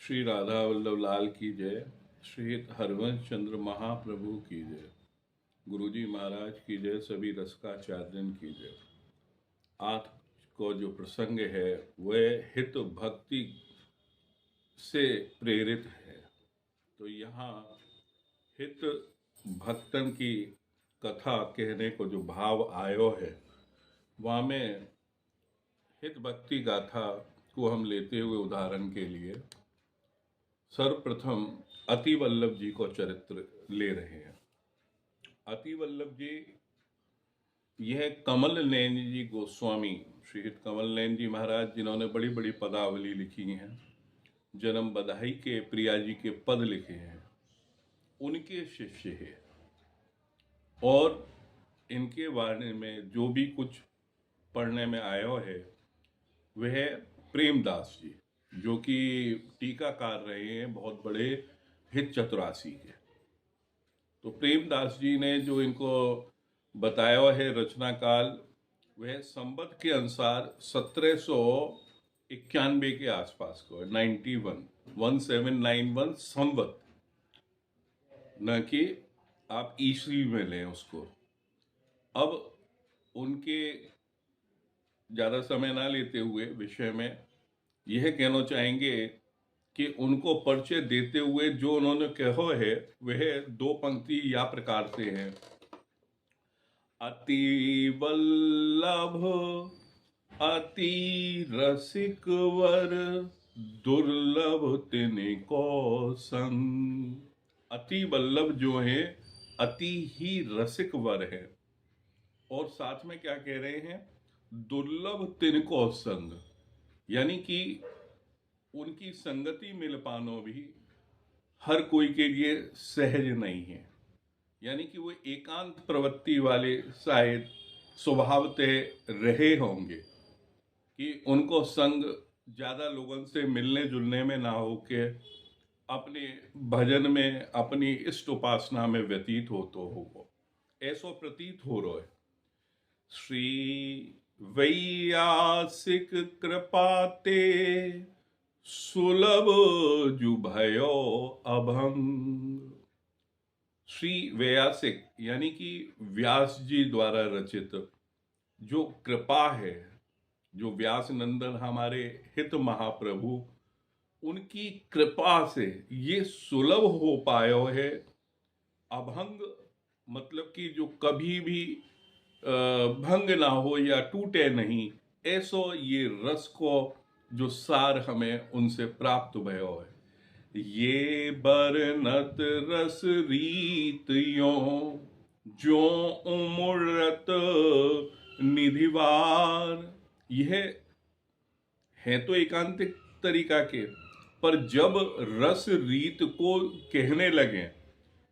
श्री राधा वल्लभ लाल की जय। श्री हरवंश चंद्र महाप्रभु की जय। गुरुजी महाराज की जय। सभी रसकाचार्यन की जय। आज को जो प्रसंग है वह हित भक्ति से प्रेरित है। तो यहाँ हित भक्तन की कथा कहने को जो भाव आयो है, वहाँ में हित भक्ति गाथा को हम लेते हुए उदाहरण के लिए सर्वप्रथम अति वल्लभ जी को चरित्र ले रहे हैं। अति वल्लभ जी यह कमल नयन जी गोस्वामी, श्री कमल नयन जी महाराज, जिन्होंने बड़ी बड़ी पदावली लिखी हैं, जन्म बधाई के प्रिया जी के पद लिखे हैं, उनके शिष्य हैं। और इनके बारे में जो भी कुछ पढ़ने में आया है वह प्रेमदास जी, जो कि टीकाकार रहे हैं, बहुत बड़े हित चतुरासी के। तो प्रेमदास जी ने जो इनको बताया है रचना काल, वह संवत के अनुसार 1791 के आसपास को है। 1791 संवत, न कि आप ईस्वी में लें उसको। अब उनके ज़्यादा समय ना लेते हुए विषय में यह कहना चाहेंगे कि उनको परिचय देते हुए जो उन्होंने कहो है वह दो पंक्ति या प्रकार से हैं। अति वल्लभ अति रसिक वर, दुर्लभ तिनको संग। अति वल्लभ जो है अति ही रसिक वर है, और साथ में क्या कह रहे हैं, दुर्लभ तिनको संग, यानी कि उनकी संगति मिल पाना भी हर कोई के लिए सहज नहीं है। यानी कि वो एकांत प्रवृत्ति वाले शायद स्वभावतः रहे होंगे कि उनको संग ज़्यादा लोगों से मिलने जुलने में ना होके अपने भजन में, अपनी इष्ट उपासना में व्यतीत हो तो होगा, ऐसा प्रतीत हो रहा है। श्री वैयासिक कृपाते सुलभ जुभयो अभंग। श्री वैयासिक यानी कि व्यास जी द्वारा रचित जो कृपा है, जो व्यास नंदन हमारे हित महाप्रभु, उनकी कृपा से ये सुलभ हो पाया है। अभंग मतलब कि जो कभी भी भंग ना हो या टूटे नहीं, ऐसो ये रस को जो सार हमें उनसे प्राप्त भयो है। ये बरनत रस रीत यो जो उमड़त निधिवार। यह है तो एकांतिक तरीका के, पर जब रस रीत को कहने लगे,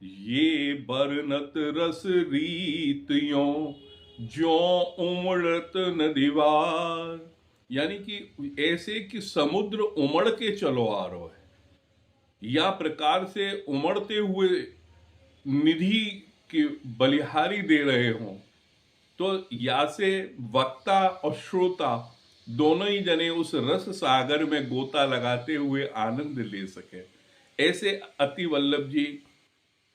ये बरनत रस रीत यो जो उमड़त नदीवार, यानी कि ऐसे कि समुद्र उमड़ के चलो आ रहा है, या प्रकार से उमड़ते हुए निधि की बलिहारी दे रहे हों, तो या से वक्ता और श्रोता दोनों ही जने उस रस सागर में गोता लगाते हुए आनंद ले सके। ऐसे अति वल्लभ जी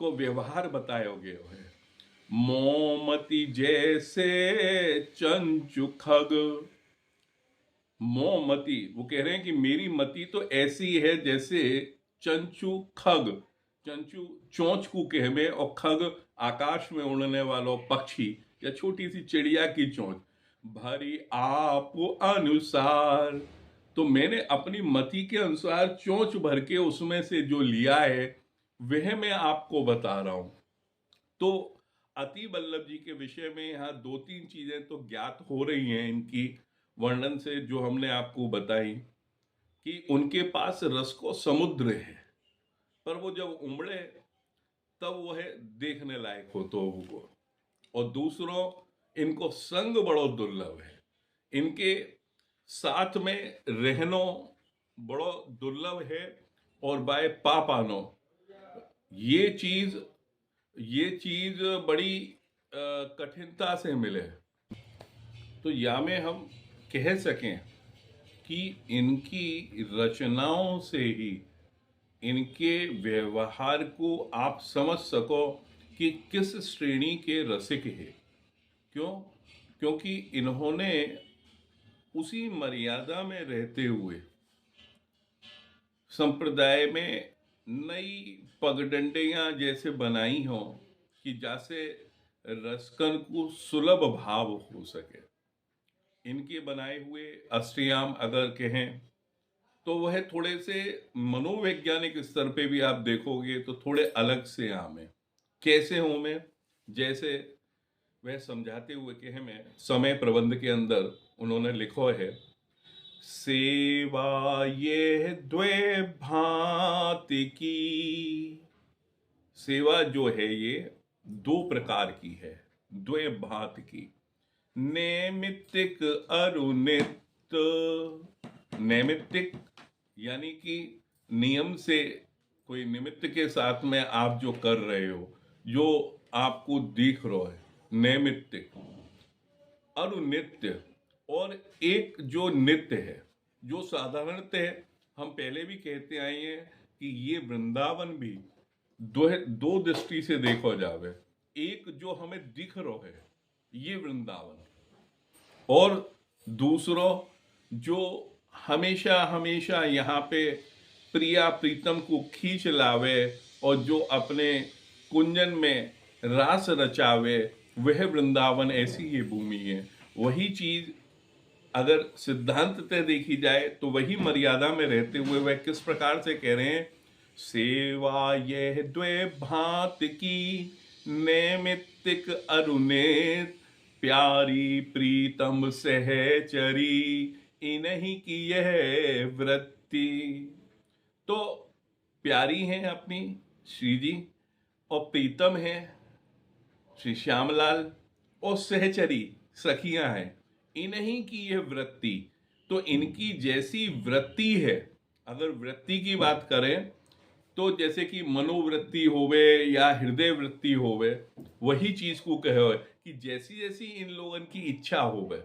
को व्यवहार बताया गया है। मोमती जैसे चंचु खग। मोमती, वो कह रहे हैं कि मेरी मति तो ऐसी है जैसे चंचु खग। चंचु चोंच को कहमे, और खग आकाश में उड़ने वाला पक्षी या छोटी सी चिड़िया की चोंच। भरी आप अनुसार, तो मैंने अपनी मति के अनुसार चोंच भर के उसमें से जो लिया है वह मैं आपको बता रहा हूं। तो अति वल्लभ जी के विषय में यहाँ दो तीन चीजें तो ज्ञात हो रही हैं इनकी वर्णन से, जो हमने आपको बताई कि उनके पास रस को समुद्र है, पर वो जब उमड़े तब वह देखने लायक हो तो वो। और दूसरों, इनको संग बड़ो दुर्लभ है, इनके साथ में रहनो बड़ो दुर्लभ है, और बाय पापानो ये चीज बड़ी कठिनता से मिले। तो या में हम कह सकें कि इनकी रचनाओं से ही इनके व्यवहार को आप समझ सको कि किस श्रेणी के रसिक है। क्यों? क्योंकि इन्होंने उसी मर्यादा में रहते हुए संप्रदाय में नई पगडंडियां जैसे बनाई हों कि जैसे रसकन को सुलभ भाव हो सके। इनके बनाए हुए अष्टयाम अगर कहें तो वह थोड़े से मनोवैज्ञानिक स्तर पे भी आप देखोगे तो थोड़े अलग से आम है। कैसे हूं मैं? जैसे वह समझाते हुए कि हमें समय प्रबंध के अंदर उन्होंने लिखो है, सेवा ये द्वे भांति की। सेवा जो है ये दो प्रकार की है, द्वे भांत की। नैमित्तिक अरुनित। नैमित्तिक यानी कि नियम से, कोई निमित्त के साथ में आप जो कर रहे हो, जो आपको दिख रहा है, नैमित्तिक। अनुनित्य, और एक जो नित्य है, जो साधारणतः हम पहले भी कहते आए हैं कि ये वृंदावन भी दो दृष्टि से देखो जावे। एक जो हमें दिख रहा है ये वृंदावन, और दूसरो जो हमेशा हमेशा यहाँ पे प्रिया प्रीतम को खींच लावे और जो अपने कुंजन में रास रचावे, वह वृंदावन, ऐसी ये भूमि है। वही चीज अगर सिद्धांततः देखी जाए तो वही मर्यादा में रहते हुए वह किस प्रकार से कह रहे हैं, सेवा यह द्वे भांत की, नैमित्तिक अरुनेत, प्यारी प्रीतम सहचरी, इन्हीं की यह वृत्ति। तो प्यारी हैं अपनी श्री जी, और प्रीतम है श्री श्यामलाल, और सहचरी सखियां हैं, इन्हीं की यह वृत्ति। तो इनकी जैसी वृत्ति है, अगर वृत्ति की बात करें तो जैसे कि मनोवृत्ति होवे या हृदय वृत्ति होवे, वही चीज को कहे कि जैसी जैसी इन लोगों की इच्छा होवे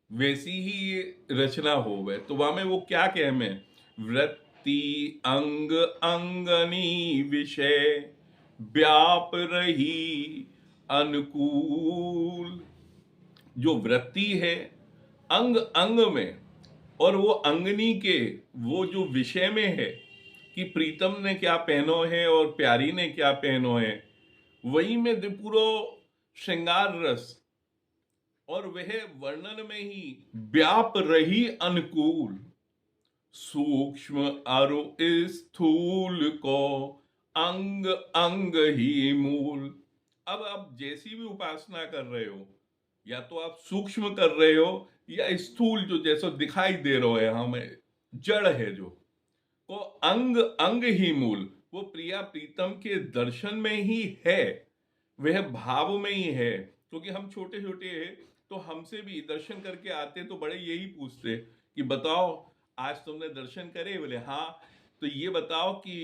वैसी ही ये रचना होवे। तो वहां में वो क्या कहे में, वृत्ति अंग अंगनी विषय, व्याप रही अनुकूल। जो वृत्ति है अंग अंग में, और वो अंगनी के वो जो विषय में है कि प्रीतम ने क्या पहनो है और प्यारी ने क्या पहनो है, वही में पूरो श्रृंगार रस, और वह वर्णन में ही व्याप रही अनुकूल। सूक्ष्म अरु स्थूल को अंग अंग ही मूल। अब आप जैसी भी उपासना कर रहे हो, या तो आप सूक्ष्म कर रहे हो या स्थूल जो जैसा दिखाई दे रहा है हमें, जड़ है जो, तो अंग अंग ही मूल। वो प्रिया प्रीतम के दर्शन में ही है, वह भाव में ही है। क्योंकि हम छोटे छोटे हैं तो हमसे भी दर्शन करके आते तो बड़े यही पूछते कि बताओ आज तुमने दर्शन करे? बोले हाँ। तो ये बताओ कि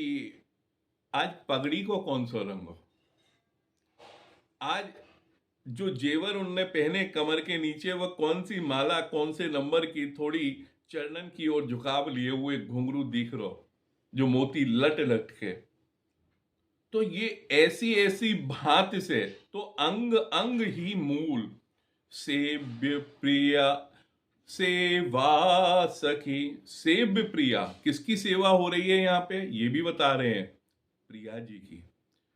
आज पगड़ी को कौन सा रंग हो, आज जो जेवर उनने पहने कमर के नीचे वह कौन सी माला कौन से नंबर की, थोड़ी चरणन की ओर झुकाव लिए हुए घुंघरू दिख रहा जो मोती लट लट के। तो ये ऐसी ऐसी भांति से, तो अंग अंग ही मूल। सेव्य प्रिया सेवा सखी। सेव्य प्रिया, किसकी सेवा हो रही है यहाँ पे ये भी बता रहे हैं, प्रिया जी की।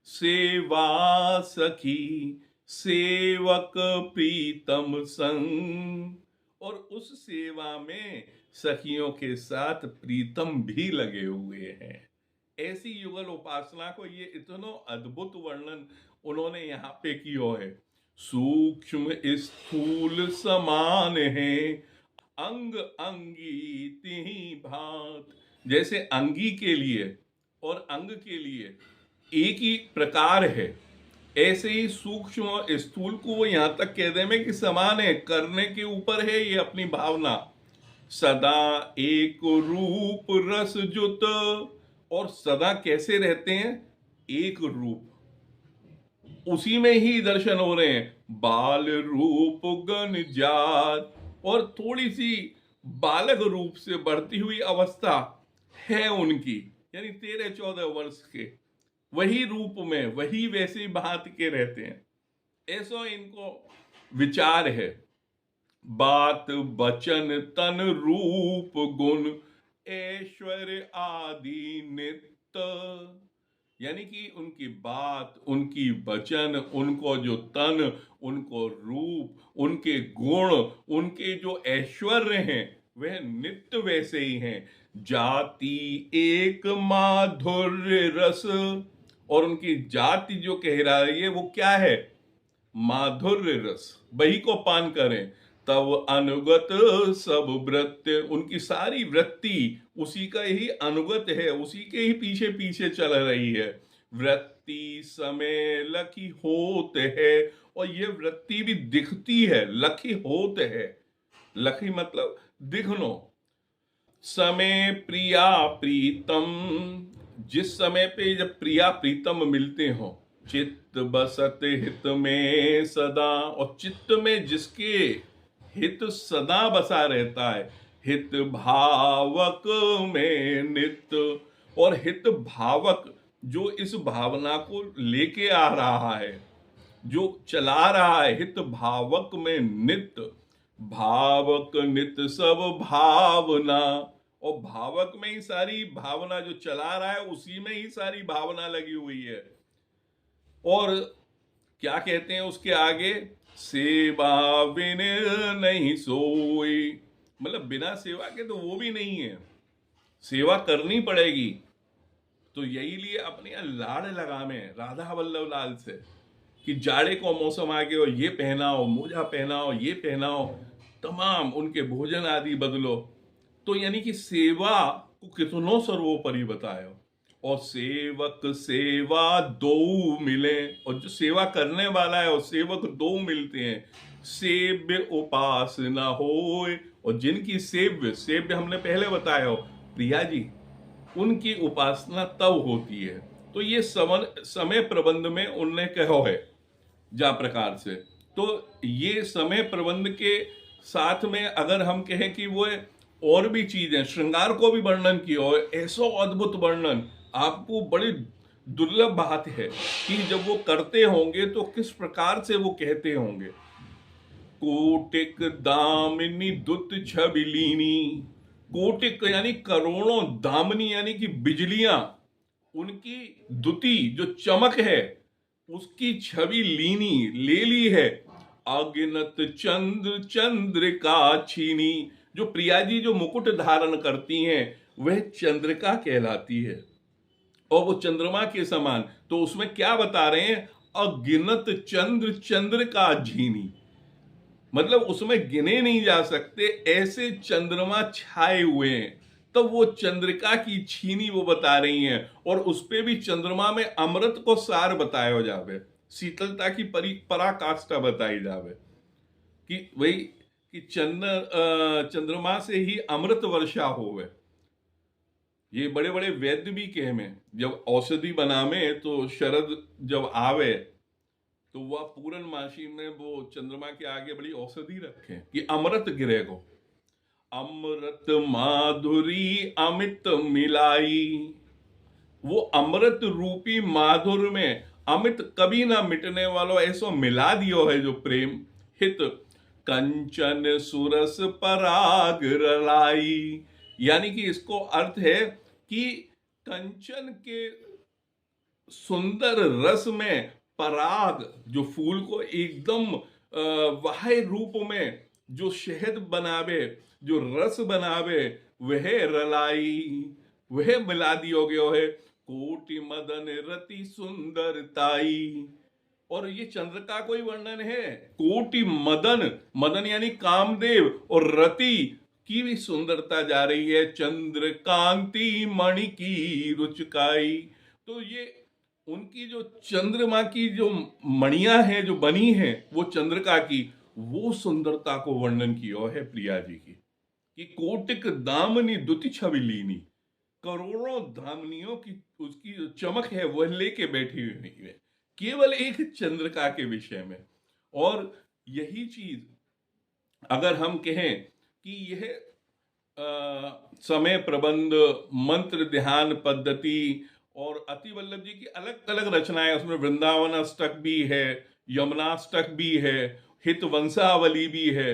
सेवा सखी सेवक प्रीतम संग, और उस सेवा में सखियों के साथ प्रीतम भी लगे हुए हैं। ऐसी युगल उपासना को ये इतना अद्भुत वर्णन उन्होंने यहाँ पे किया है। सूक्ष्म स्थूल समान है, अंग अंगी तिहि भांत। जैसे अंगी के लिए और अंग के लिए एक ही प्रकार है, ऐसे ही सूक्ष्म और स्थूल को वो यहां तक कह दे में कि समान है, करने के ऊपर है ये अपनी भावना। सदा एक रूप रस जुत, और सदा कैसे रहते हैं, एक रूप, उसी में ही दर्शन हो रहे हैं। बाल रूप गण जात, और थोड़ी सी बालक रूप से बढ़ती हुई अवस्था है उनकी, यानी 13-14 वर्ष के, वही रूप में वही वैसे भांति के रहते हैं, ऐसा इनको विचार है। बात बचन तन रूप गुण ऐश्वर्य आदि नित्य, यानी कि उनकी बात, उनकी वचन, उनको जो तन, उनको रूप, उनके गुण, उनके जो ऐश्वर्य हैं वह नित्य वैसे ही हैं। जाति एक माधुर्य रस, और उनकी जाति जो कह रही है वो क्या है? माधुर्य रस, वही को पान करें। तब अनुगत सब वृत्ति, उनकी सारी वृत्ति उसी का ही अनुगत है, उसी के ही पीछे पीछे चल रही है। वृत्ति समय लखी होत है, और ये वृत्ति भी दिखती है, लखी होत है। लखी मतलब दिखनो। समय प्रिया प्रीतम, जिस समय पे जब प्रिया प्रीतम मिलते हो, चित्त बसत हित में सदा, और चित्त में जिसके हित सदा बसा रहता है, हित भावक में नित्य, और हित भावक जो इस भावना को लेके आ रहा है, जो चला रहा है, हित भावक में नित्य। भावक नित सब भावना, और भावक में ही सारी भावना, जो चला रहा है उसी में ही सारी भावना लगी हुई है। और क्या कहते हैं उसके आगे? सेवा बिन नहीं सोई, मतलब बिना सेवा के तो वो भी नहीं है, सेवा करनी पड़ेगी। तो यही लिए अपने यहाँ लाड़ लगा में राधा वल्लभ लाल से कि जाड़े को मौसम आ गया, ये पहनाओ, मोजा पहनाओ, ये पहनाओ, तमाम उनके भोजन आदि बदलो। तो यानी कि सेवा को कितनों सर्वोपरि बताया। और सेवक सेवा दो मिले, और जो सेवा करने वाला है और सेवक दो मिलते हैं। सेव्य उपासना होए, और जिनकी सेव्य, सेव्य हमने पहले बताया हो प्रिया जी, उनकी उपासना तब होती है। तो ये समय प्रबंध में उनने कहो है जा प्रकार से। तो ये समय प्रबंध के साथ में अगर हम कहें कि वो और भी चीजें, श्रृंगार को भी वर्णन किया हो, ऐसा अद्भुत वर्णन आपको बड़ी दुर्लभ बात है कि जब वो करते होंगे तो किस प्रकार से वो कहते होंगे। कोटिक दामिनी दुत छबिलीनी, कोटिक यानी करोड़ों, दामिनी यानी कि बिजलियां, उनकी दुति जो चमक है उसकी छवि लीनी ले ली है। अगिनत चंद्र चंद्रिका छीनी, जो प्रिया जी जो मुकुट धारण करती हैं वह चंद्रिका कहलाती है, और वो चंद्रमा के समान। तो उसमें क्या बता रहे हैं? अगिनत चंद्र चंद्रिका झीनी, मतलब उसमें गिने नहीं जा सकते ऐसे चंद्रमा छाए हुए हैं। तो वो चंद्रिका की छीनी वो बता रही हैं, और उस पे भी चंद्रमा में अमृत को सार बताया जावे, शीतलता की पराकाष्ठा बताई जावे कि वही कि चंद्रमा से ही अमृत वर्षा होवे। ये बड़े बड़े वैद्य भी कहे में, जब औषधि बनावे तो शरद जब आवे तो वह पूर्णमासी में वो चंद्रमा के आगे बड़ी औषधि रखे कि अमृत गिरे को। अमृत माधुरी अमित मिलाई, वो अमृत रूपी माधुर में अमित कभी ना मिटने वालो ऐसो मिला दियो है जो प्रेम। हित कंचन सुरस पराग रलाई, यानी कि इसको अर्थ है कि कंचन के सुंदर रस में पराग, जो फूल को एकदम वाह्य रूप में जो शहद बनावे, जो रस बनावे, वह रलाई, वह मिला दियो गयो है। कोटि मदन रति सुंदरताई, और ये चंद्र का कोई वर्णन है। कोटि मदन, मदन यानी कामदेव, और रति की भी सुंदरता जा रही है। चंद्र कांति मणि की रुचकाई, तो ये उनकी जो चंद्रमा की जो मणियां हैं जो बनी हैं वो चंद्रिका की, वो सुंदरता को वर्णन किया है प्रिया जी की कि कोटिक दामनी दुति छबिलीनी, करोड़ों धामनियों की उसकी जो चमक है वह लेके बैठी हुई है केवल एक चंद्रिका के विषय में। और यही चीज अगर हम कहें कि यह समय प्रबंध, मंत्र ध्यान पद्धति और अति वल्लभ जी की अलग अलग रचनाएं, उसमें वृंदावन अष्टक भी है, यमुनाष्टक भी है, हित वंशावली भी है,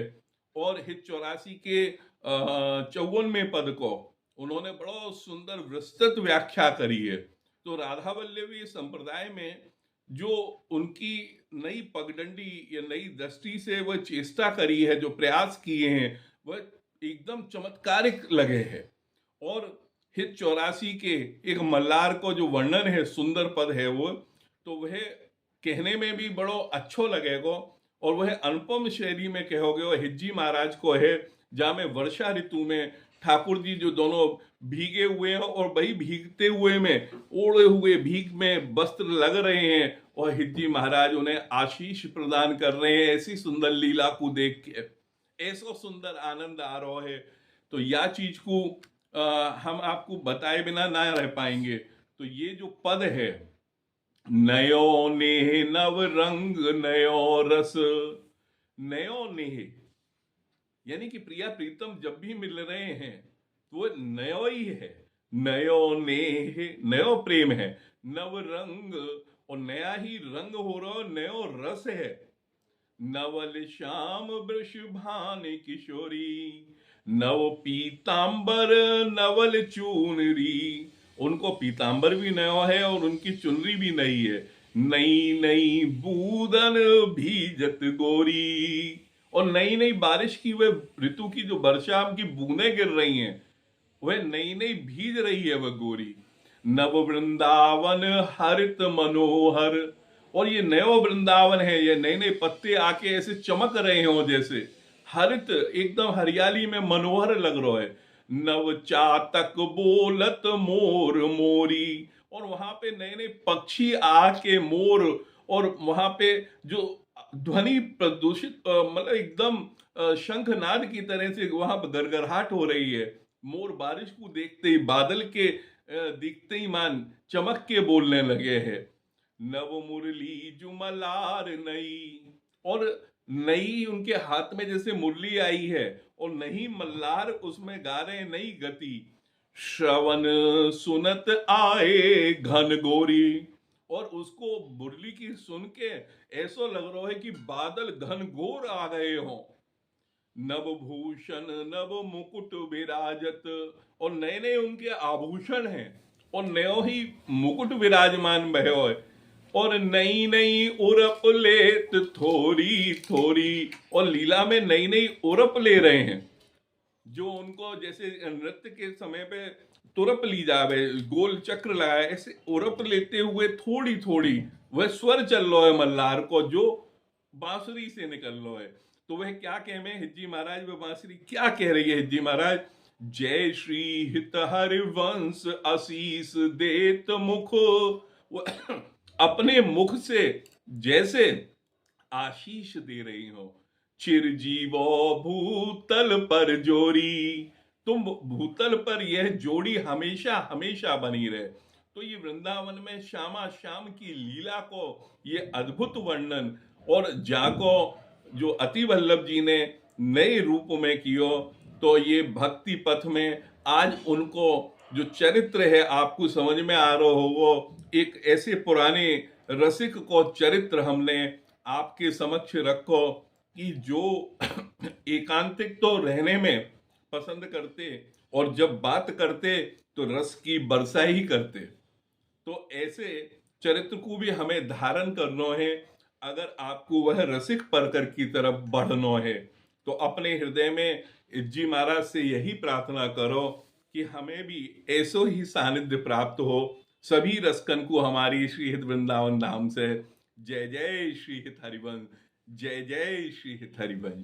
और हित 84 के 54वें पद को उन्होंने बड़ा सुंदर विस्तृत व्याख्या करी है। तो राधा वल्लभी संप्रदाय में जो उनकी नई पगडंडी या नई दृष्टि से वह चेष्टा करी है, जो प्रयास किए हैं, वह एकदम चमत्कारिक लगे हैं। और हित 84 के एक मल्लार को जो वर्णन है, सुंदर पद है वो, तो वह कहने में भी बड़ो अच्छो लगेगा, और वह अनुपम शैली में कहोगे वो हिज्जी महाराज को है, जहाँ में वर्षा ऋतु में ठाकुर जी जो दोनों भीगे हुए हैं और वही भीगते हुए में ओढ़े हुए भीग में वस्त्र लग रहे हैं, और हिज्जी महाराज उन्हें आशीष प्रदान कर रहे हैं। ऐसी सुंदर लीला को देख के ऐसा सुंदर आनंद आ रहा है। तो या चीज को हम आपको बताए बिना ना रह पाएंगे। तो ये जो पद है, नयो नेह नव रंग नयो रस, नयो नेह यानी कि प्रिया प्रीतम जब भी मिल रहे हैं तो वो नयो ही है। नयो नेह नयो प्रेम है, नव रंग और नया ही रंग हो रहा, नयो रस है। नवल श्याम वृषभान किशोरी, नव पीतांबर नवल चुनरी, उनको पीतांबर भी नया है और उनकी चुनरी भी नई है। नई नई बूदन भीजत गोरी, और नई नई बारिश की वह ऋतु की जो वर्षा की बूंदें गिर रही हैं, वह नई नई भीज रही है वह गोरी। नव वृंदावन हरित मनोहर, और ये नयो वृंदावन है, ये नए नए पत्ते आके ऐसे चमक रहे हो, जैसे हरित एकदम हरियाली में मनोहर लग रहा है। नव चातक बोलत मोर मोरी, और वहां पे नए नए पक्षी आके मोर, और वहां पे जो ध्वनि प्रदूषित मतलब एकदम शंखनाद की तरह से वहां पर गरगराहट हो रही है। मोर बारिश को देखते ही, बादल के दिखते ही मान चमक के बोलने लगे हैं। नव मुरली जुमलार नई, और नई उनके हाथ में जैसे मुरली आई है, और नई मल्लार उसमें गा रहे नई गति। श्रवण सुनत आए घन गोरी, और उसको मुरली की सुन के ऐसा लग रहा है कि बादल घन घोर आ गए हों। नव भूषण नव मुकुट विराजत, और नए नए उनके आभूषण हैं, और नयो ही मुकुट विराजमान भयो है। और नई नई उरप लेत थोड़ी थोड़ी, और लीला में नई नई उरप ले रहे हैं, जो उनको जैसे नृत्य के समय पे तुरप ली जावे, गोल चक्र लगाए, ऐसे उरप लेते हुए थोड़ी थोड़ी वह स्वर चल रहा है मल्लार को, जो बांसुरी से निकल रहा है। तो वह क्या कह में हिज्जी महाराज, वह बांसुरी क्या कह रही है हिज्जी महाराज? जय श्री हित हरिवंश आशीष देत मुख, अपने मुख से जैसे आशीष दे रही हो। चिरजीवो भूतल पर जोरी, तुम भूतल पर यह जोड़ी हमेशा हमेशा बनी रहे। तो ये वृंदावन में श्यामा श्याम की लीला को ये अद्भुत वर्णन, और जाको जो अति वल्लभ जी ने नए रूप में कियो, तो ये भक्ति पथ में आज उनको जो चरित्र है आपको समझ में आ रहा हो, वो एक ऐसे पुराने रसिक को चरित्र हमने आपके समक्ष रखो, कि जो एकांतिक तो रहने में पसंद करते, और जब बात करते तो रस की वर्षा ही करते। तो ऐसे चरित्र को भी हमें धारण करना है। अगर आपको वह रसिक परकर की तरफ बढ़ना है, तो अपने हृदय में जी महाराज से यही प्रार्थना करो कि हमें भी ऐसो ही सानिध्य प्राप्त हो। सभी रसकन को हमारी श्री हित वृंदावन नाम से जय जय श्री हित हरिवंश, जय जय श्री हित हरिवंश।